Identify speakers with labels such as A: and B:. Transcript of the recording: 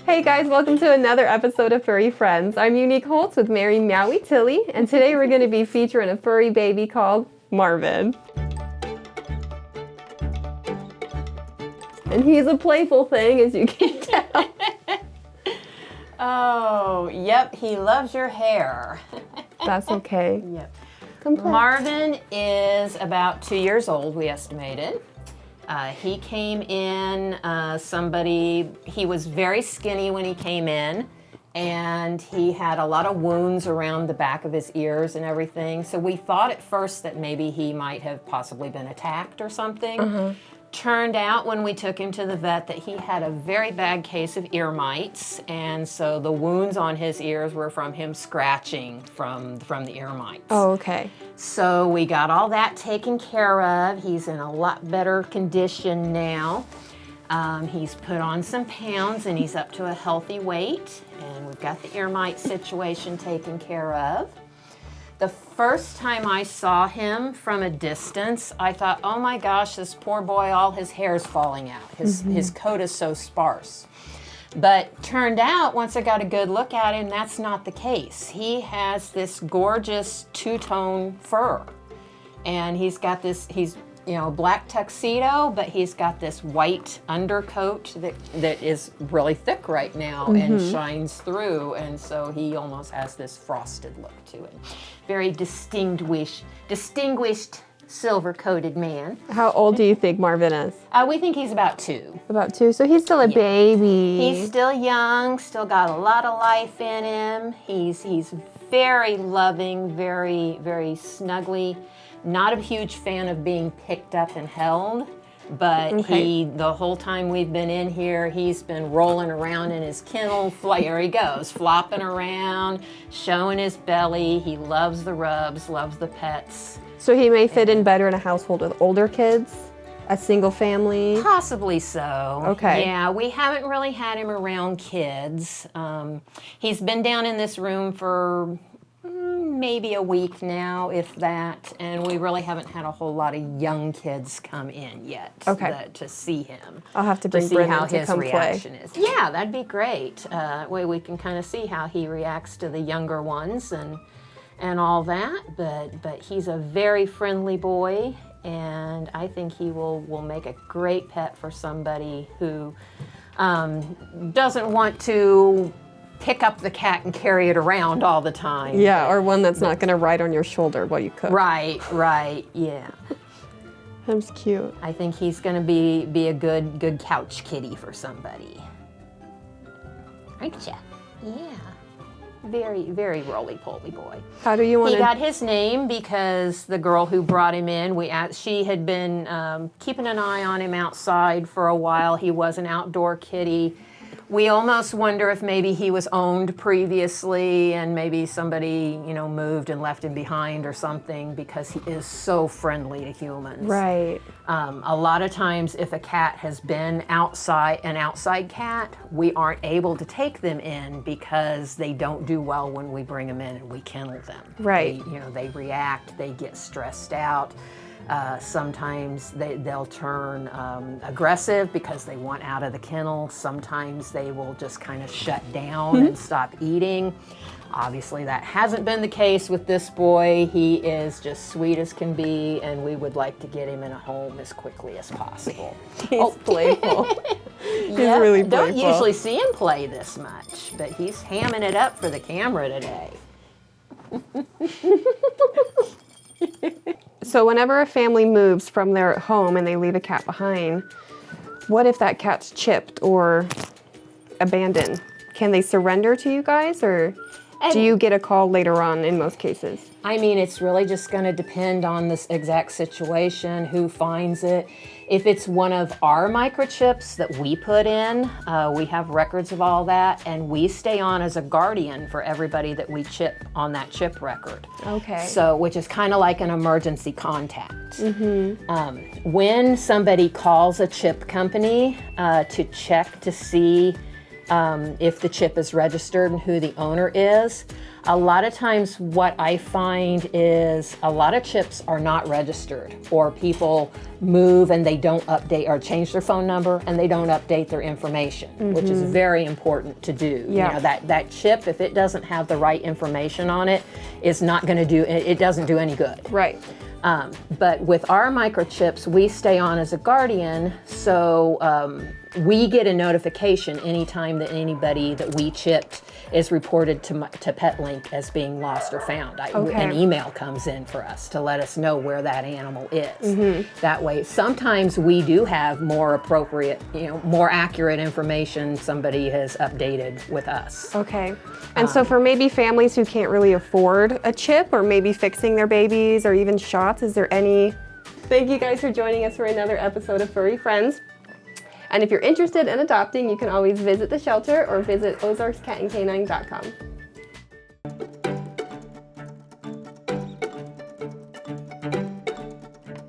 A: Hey guys, welcome to another episode of Furry Friends. I'm Unique Holtz with Mary Meowie Tilly, and today we're going to be featuring a furry baby called Marvin. And he's a playful thing, as you can tell.
B: Oh, yep, he loves your hair.
A: That's okay.
B: Yep.
A: Complex.
B: Marvin is about 2 years old, we estimated. He came in, he was very skinny when he came in, and he had a lot of wounds around the back of his ears and everything. So we thought at first that maybe he might have possibly been attacked or something. Turned out when we took him to the vet that he had a very bad case of ear mites, and so the wounds on his ears were from him scratching from the ear mites.
A: Oh, okay.
B: So we got all that taken care of. He's in a lot better condition now. He's put on some pounds and he's up to a healthy weight, and we've got the ear mite situation taken care of. The first time I saw him from a distance, I thought, oh my gosh, this poor boy, all his hair's falling out. His coat is so sparse. But turned out, once I got a good look at him, that's not the case. He has this gorgeous two-tone fur. And he's got this, black tuxedo, but he's got this white undercoat that is really thick right now and shines through, and so he almost has this frosted look to it. Very distinguished silver-coated man.
A: How old do you think Marvin is?
B: We think he's about 2.
A: About 2, so he's still a baby.
B: He's still young, still got a lot of life in him. He's very loving, very, very snuggly. Not a huge fan of being picked up and held, but the whole time we've been in here, he's been rolling around in his kennel. There he goes, flopping around, showing his belly. He loves the rubs, loves the pets.
A: So he may fit in better in a household with older kids, a single family?
B: Possibly so.
A: Okay.
B: Yeah, we haven't really had him around kids. He's been down in this room for maybe a week now, if that, and we really haven't had a whole lot of young kids come in yet to see him.
A: I'll have to bring
B: see
A: Brennan
B: how
A: to
B: his
A: come
B: reaction
A: play.
B: is. Yeah, that'd be great. That way we can kind of see how he reacts to the younger ones and all that. But he's a very friendly boy, and I think he will make a great pet for somebody who doesn't want to pick up the cat and carry it around all the time.
A: Yeah, or one that's not going to ride on your shoulder while you cook.
B: Right, yeah.
A: That's cute.
B: I think he's going to be a good couch kitty for somebody. Aren't ya? Yeah. Very, very roly-poly boy.
A: How do you want
B: He got his name because the girl who brought him in, she had been keeping an eye on him outside for a while. He was an outdoor kitty. We almost wonder if maybe he was owned previously and maybe somebody, moved and left him behind or something, because he is so friendly to humans.
A: Right.
B: A lot of times if a cat has been an outside cat, we aren't able to take them in because they don't do well when we bring them in and we kennel them.
A: Right.
B: They react, they get stressed out. Sometimes they'll turn aggressive because they want out of the kennel. Sometimes they will just kind of shut down and stop eating. Obviously, that hasn't been the case with this boy. He is just sweet as can be, and we would like to get him in a home as quickly as possible.
A: He's playful. He's
B: Yeah,
A: really playful.
B: Don't usually see him play this much, but he's hamming it up for the camera today.
A: So whenever a family moves from their home and they leave a cat behind, what if that cat's chipped or abandoned? Can they surrender to you guys, or do you get a call later on in most cases?
B: I mean, it's really just going to depend on this exact situation, who finds it. If it's one of our microchips that we put in, we have records of all that, and we stay on as a guardian for everybody that we chip on that chip record.
A: Okay.
B: So, which is kind of like an emergency contact. When somebody calls a chip company to check to see if the chip is registered and who the owner is. A lot of times what I find is a lot of chips are not registered, or people move and they don't update or change their phone number and they don't update their information, which is very important to do.
A: Yeah.
B: You know, that chip, if it doesn't have the right information on it, is not going to do, it doesn't do any good.
A: Right.
B: But with our microchips, we stay on as a guardian, so we get a notification anytime that anybody that we chipped is reported to PetLink as being lost or found. An email comes in for us to let us know where that animal is. That way, sometimes we do have more appropriate, more accurate information somebody has updated with us.
A: Okay. And so for maybe families who can't really afford a chip, or maybe fixing their babies or even shots, is there any... Thank you guys for joining us for another episode of Furry Friends. And if you're interested in adopting, you can always visit the shelter or visit OzarksKatandK9.com.